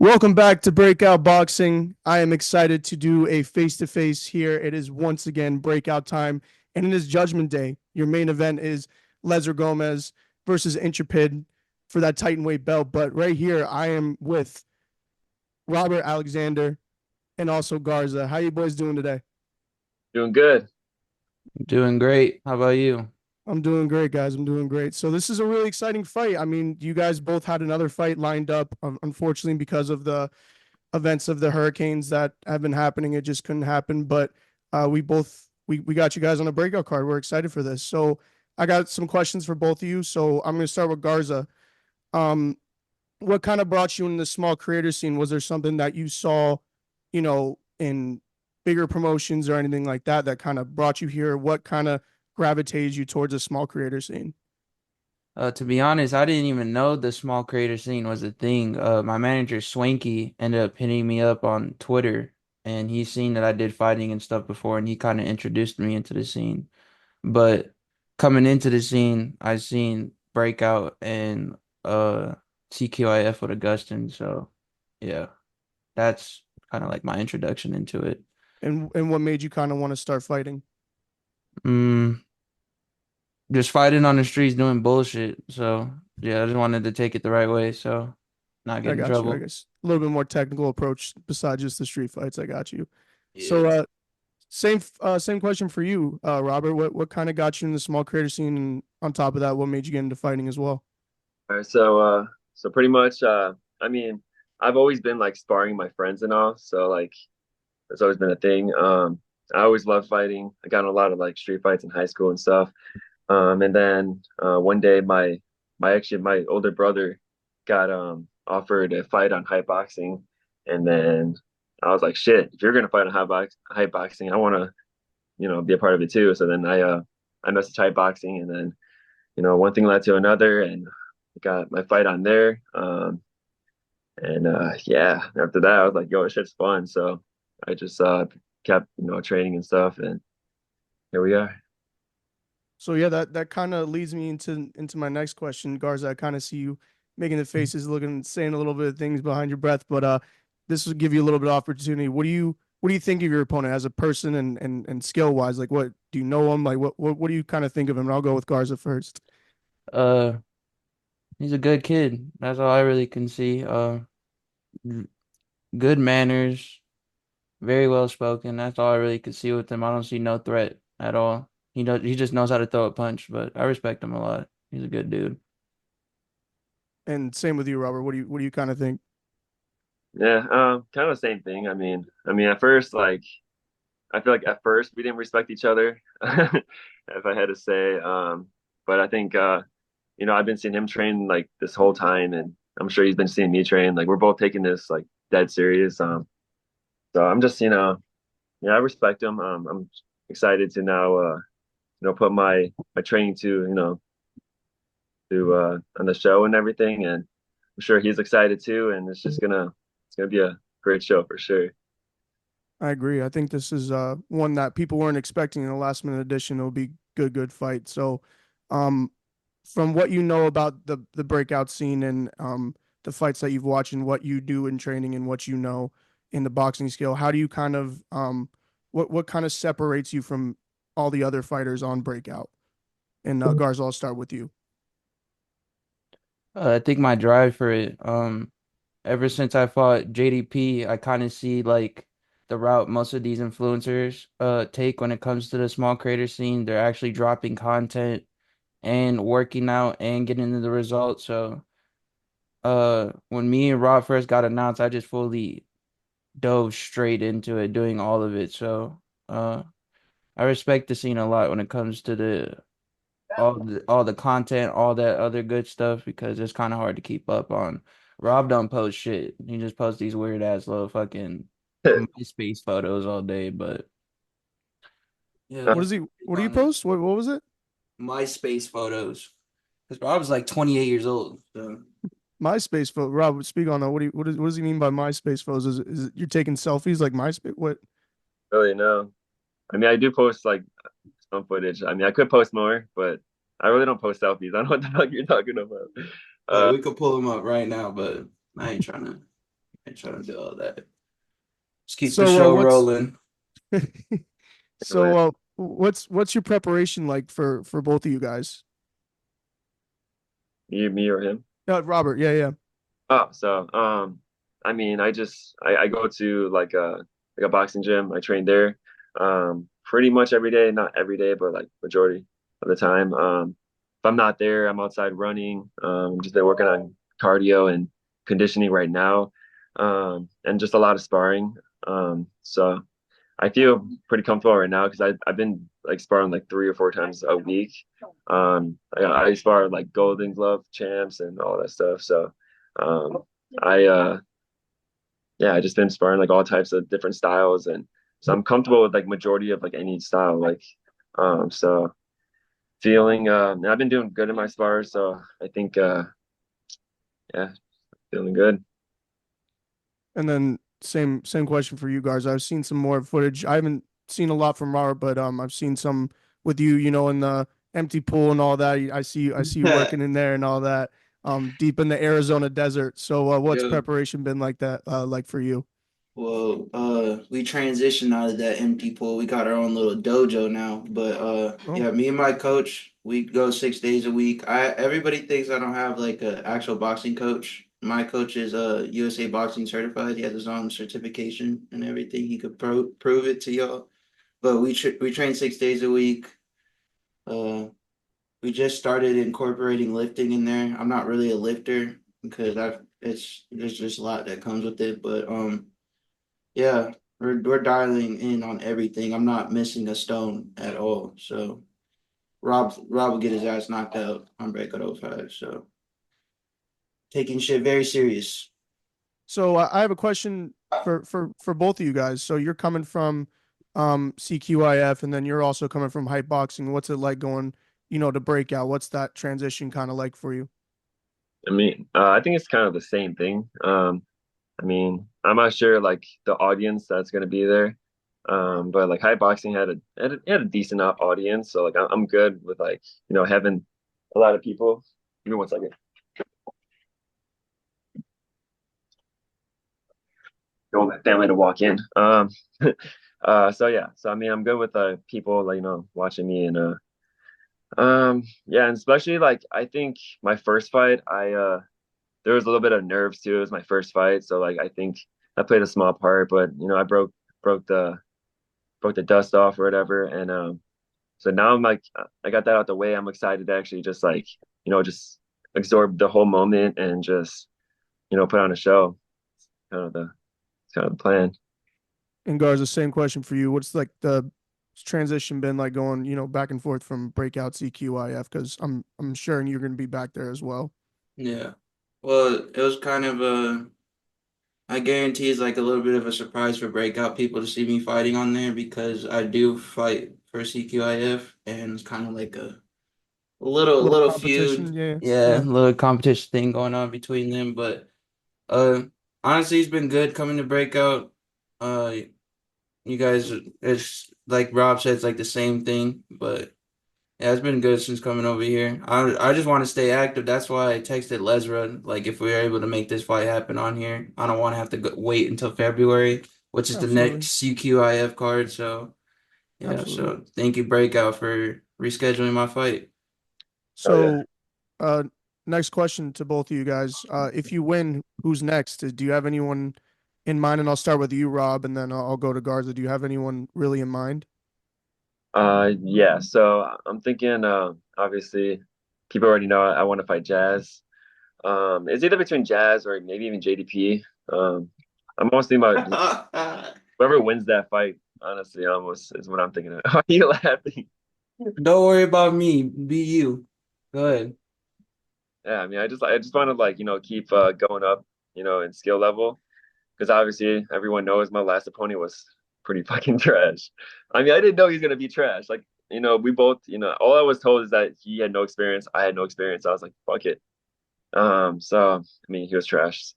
Welcome back to Breakout Boxing. I am excited to do a face-to-face here. It is once again breakout time, and it is Judgment Day. Your main event is Lesser Gomez versus Intrepid for that Titan weight belt. But right here, I am with Robert Alexander and also Garza. How you boys doing today? Doing good. Doing great. How about you? I'm doing great, guys. I'm doing great. So this is a really exciting fight. I mean, you guys both had another fight lined up. Unfortunately, because of the events of the hurricanes that have been happening. It just couldn't happen. But we got you guys on a breakout card. We're excited for this. So I got some questions for both of you. So I'm gonna start with Garza. Um, what kind of brought you in the small creator scene? Was there something that you saw, in bigger promotions or anything like that that kind of brought you here? What kind of gravitated you towards a small creator scene? To be honest, I didn't even know the small creator scene was a thing. My manager Swanky ended up hitting me up on Twitter, and he seen that I did fighting and stuff before, and he kind of introduced me into the scene. But coming into the scene, I seen Breakout and TQIF with Augustin, so yeah, that's kind of like my introduction into it. And what made you kind of want to start fighting? Mm, just fighting on the streets doing bullshit. So yeah, I just wanted to take it the right way, so not I get in got you. I trouble. guess a little bit more technical approach besides just the street fights. I got you. So Yeah. same question for you, Robert. What kind of got you in the small creator scene, and on top of that, what made you get into fighting as well? All right, so pretty much, I mean, I've always been like sparring my friends and all, so like that's always been a thing. I always loved fighting. I got in a lot of like street fights in high school and stuff. And then one day my older brother got offered a fight on hype boxing, and then I was like, shit, if you're gonna fight on hype boxing, I wanna, be a part of it too. So then I messaged hype boxing, and then one thing led to another, and I got my fight on there. And yeah, after that, I was like, yo, this shit's fun. So I just kept, training and stuff, and here we are. So yeah, that kind of leads me into my next question, Garza. I kind of see you making the faces, looking, saying a little bit of things behind your breath, but this will give you a little bit of opportunity. What do you think of your opponent as a person and skill wise? Like, what do you know him? Like, what do you kind of think of him? And I'll go with Garza first. Uh, he's a good kid. That's all I really can see. Good manners, very well spoken. That's all I really could see with him. I don't see no threat at all. He just knows how to throw a punch, but I respect him a lot. He's a good dude. And same with you, Robert. What do you kind of think? Yeah, kind of the same thing. At first, like, I feel like at first we didn't respect each other, if I had to say. But I think, I've been seeing him train like this whole time, and I'm sure he's been seeing me train. Like, we're both taking this like dead serious. So I'm just, yeah, I respect him. I'm excited to now, put my training to on the show and everything, and I'm sure he's excited too. And it's gonna be a great show for sure. I agree. I think this is one that people weren't expecting in the last minute edition. It'll be good fight. So, um, from what you know about the breakout scene and the fights that you've watched and what you do in training and what you know in the boxing skill, how do you kind of what kind of separates you from all the other fighters on breakout? And Garza, I'll start with you. I think my drive for it. Ever since I fought JDP, I kind of see like the route most of these influencers take when it comes to the small creator scene. They're actually dropping content and working out and getting into the results. So when me and Rob first got announced, I just fully dove straight into it, doing all of it. So I respect the scene a lot when it comes to the content, all that other good stuff because it's kind of hard to keep up on. Rob don't post shit. He just posts these weird ass little fucking MySpace photos all day. But yeah, What is he? big What do you on the post? What was it? MySpace photos. Because Rob's like 28 years old. So MySpace photo. Rob, speak on that. What does he mean by MySpace photos? Is it you're taking selfies like MySpace? What? Really, no. I do post like some footage. I could post more, but I really don't post selfies. I don't know what the fuck you're talking about. like Uh, we could pull him up right now, but I ain't trying to. ain't trying to do all that. Let's keep the So show what's rolling. so what's your preparation like for both of you guys? You, me or him? Robert, yeah, yeah. Oh, so I mean, I go to like a boxing gym. I train there pretty much every day, not every day, but like majority of the time. If I'm not there, I'm outside running. Just been working on cardio and conditioning right now. And just a lot of sparring. So I feel pretty comfortable right now because I've been like sparring like 3 or 4 times a week. I spar like Golden Glove champs and all that stuff. So um, I yeah, I just been sparring like all types of different styles, and so I'm comfortable with like majority of like any style. Like so feeling and I've been doing good in my spars, so I think yeah, feeling good. And then same question for you guys. I've seen some more footage. I haven't seen a lot from Robert, but I've seen some with you, in the empty pool and all that. I see you working in there and all that. Deep in the Arizona desert. So what's Yeah. preparation been like that like for you? Well, we transitioned out of that empty pool. We got our own little dojo now. But Oh, yeah, me and my coach, we go 6 days a week. Everybody thinks I don't have like an actual boxing coach. My coach is USA boxing certified. He has his own certification and everything. He could prove it to y'all. But we train 6 days a week. Uh, we just started incorporating lifting in there. I'm not really a lifter because there's just a lot that comes with it. But yeah, we're dialing in on everything. I'm not missing a stone at all. So Rob will get his ass knocked out on Breakout 05. So taking shit very serious. so I have a question for both of you guys. So you're coming from CQIF, and then you're also coming from hype boxing. What's it like going, to breakout? What's that transition kind of like for you? I mean, I think it's kind of the same thing. I mean, I'm not sure like the audience that's gonna be there. But like high boxing had a decent audience, so like I'm good with like having a lot of people. Give me 1 second. Don't want my family to walk in. So yeah, so I mean I'm good with people like watching me and yeah, and especially like I think my first fight there was a little bit of nerves too. It was my first fight, so like I think I played a small part, but I broke the dust off or whatever. And so now I'm like, I got that out the way. I'm excited to actually just like, just absorb the whole moment and just, put on a show. Kind of the, kind of the plan. And Garza, same question for you. What's like the transition been like going, back and forth from breakout CQIF? Because I'm sure you're going to be back there as well. Yeah. Well, it was kind of I guarantee it's like a little bit of a surprise for breakout people to see me fighting on there because I do fight for CQIF and it's kind of like a A little little competition, feud. yeah, Yeah, a yeah. little competition thing going on between them. But uh honestly it's been good coming to breakout. Uh you guys it's like Rob said, it's like the same thing, but yeah, it's been good since coming over here. I just want to stay active. That's why I texted Lesra, like if we are able to make this fight happen on here. I don't want to have to wait until February, which is the Absolutely, next CQIF card. So yeah, absolutely. so thank you Breakout for rescheduling my fight. Oh yeah. So, uh, next question to both of you guys. If you win, who's next? Do you have anyone in mind? And I'll start with you, Rob, and then I'll go to Garza. Do you have anyone really in mind? Yeah. So I'm thinking, obviously, people already know I want to fight Jazz. It's either between Jazz or maybe even JDP. I'm mostly about whoever wins that fight. Honestly, almost is what I'm thinking of. Why are you laughing? Don't worry about me. Be you. Go ahead. Yeah, I mean, I just want to like keep going up, in skill level because obviously everyone knows my last opponent was pretty fucking trash. I mean, I didn't know he was gonna be trash. Like, we both, all I was told is that he had no experience. I had no experience. I was like, fuck it. So I mean, he was trash.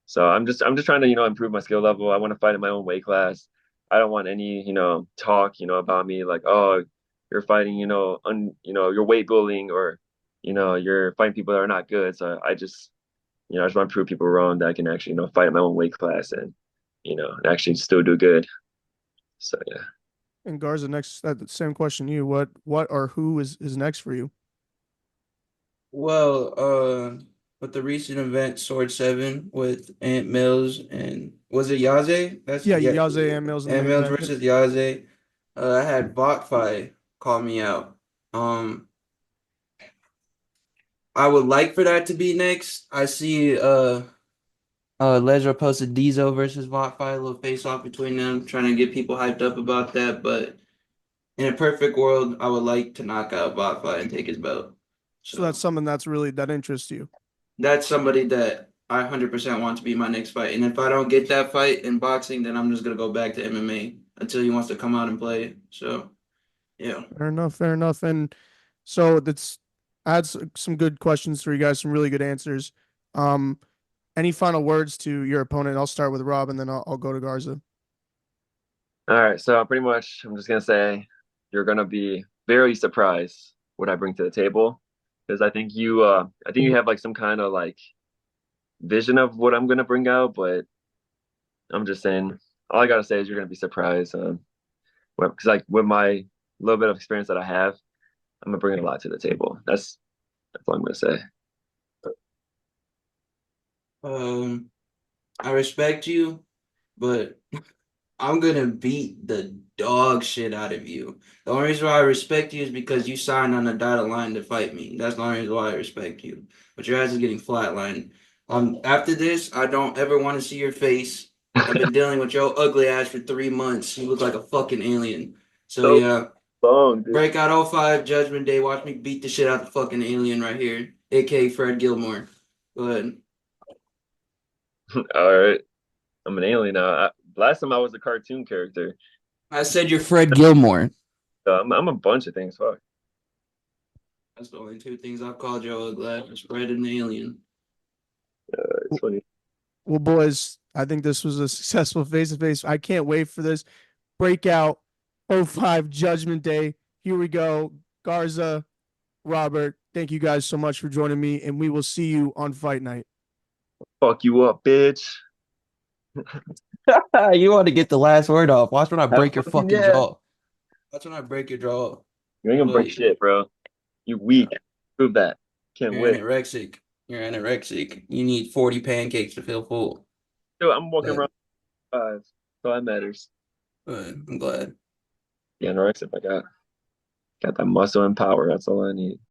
So I'm just trying to, improve my skill level. I want to fight in my own weight class. I don't want any, talk, about me like, oh, you're fighting, you're weight bullying or, you're fighting people that are not good. So I just I just want to prove people wrong that I can actually, fight in my own weight class and, actually still do good. So yeah. And Garza, next, same question to you. What or who is next for you? Well, with the recent event, Sword 7 with Ant Mills and was it Yaze? That's Yeah, yeah, Yaze and Mills in the Ant main Mills event. versus Yaze. I had Botfi call me out. I would like for that to be next. I see Ledger posted Diesel versus Botfi, a little face off between them, trying to get people hyped up about that. But in a perfect world, I would like to knock out Botfi and take his belt. So that's So something that's really that interests you. that's somebody that I 100% want to be my next fight. And if I don't get that fight in boxing, then I'm just gonna go back to MMA until he wants to come out and play. So yeah. Fair enough, fair enough. And so that's I had some good questions for you guys, some really good answers. Um, any final words to your opponent? I'll start with Rob, and then I'll go to Garza. All right, so pretty much I'm just gonna say you're gonna be very surprised what I bring to the table because I think you have like some kind of like vision of what I'm gonna bring out, but I'm just saying all I gotta say is you're gonna be surprised. Because like with my little bit of experience that I have, I'm gonna bring a lot to the table. That's all I'm gonna say. Um, I respect you, but I'm gonna beat the dog shit out of you. The only reason why I respect you is because you signed on the dotted line to fight me. That's the only reason why I respect you. But your ass is getting flatlined. After this, I don't ever want to see your face. I've been dealing with your ugly ass for 3 months. You look like a fucking alien. So So yeah, long, dude. Breakout '05 Judgment Day. Watch me beat the shit out the fucking alien right here, aka Fred Gilmore. Go ahead. All right, I'm an alien now. Last time I was a cartoon character. I said you're Fred Gilmore. I'm a bunch of things. Fuck. That's the only two things I've called you ugly ass, Fred and the alien. It's funny. Well, boys, I think this was a successful face to face. I can't wait for this breakout '05 Judgment Day. Here we go. Garza, Robert, thank you guys so much for joining me, and we will see you on fight night. Fuck you up, bitch. You want to get the last word off. Watch when I break your fucking Yeah. jaw. Watch when I break your jaw. You ain't gonna break Wait, shit, bro. You weak. Prove that. Can't you're wait. anorexic. You're anorexic. You need 40 pancakes to feel full. Dude, I'm walking But, around 5, so that matters. but I'm glad. Yeah, anorexic. I got that muscle and power. That's all I need.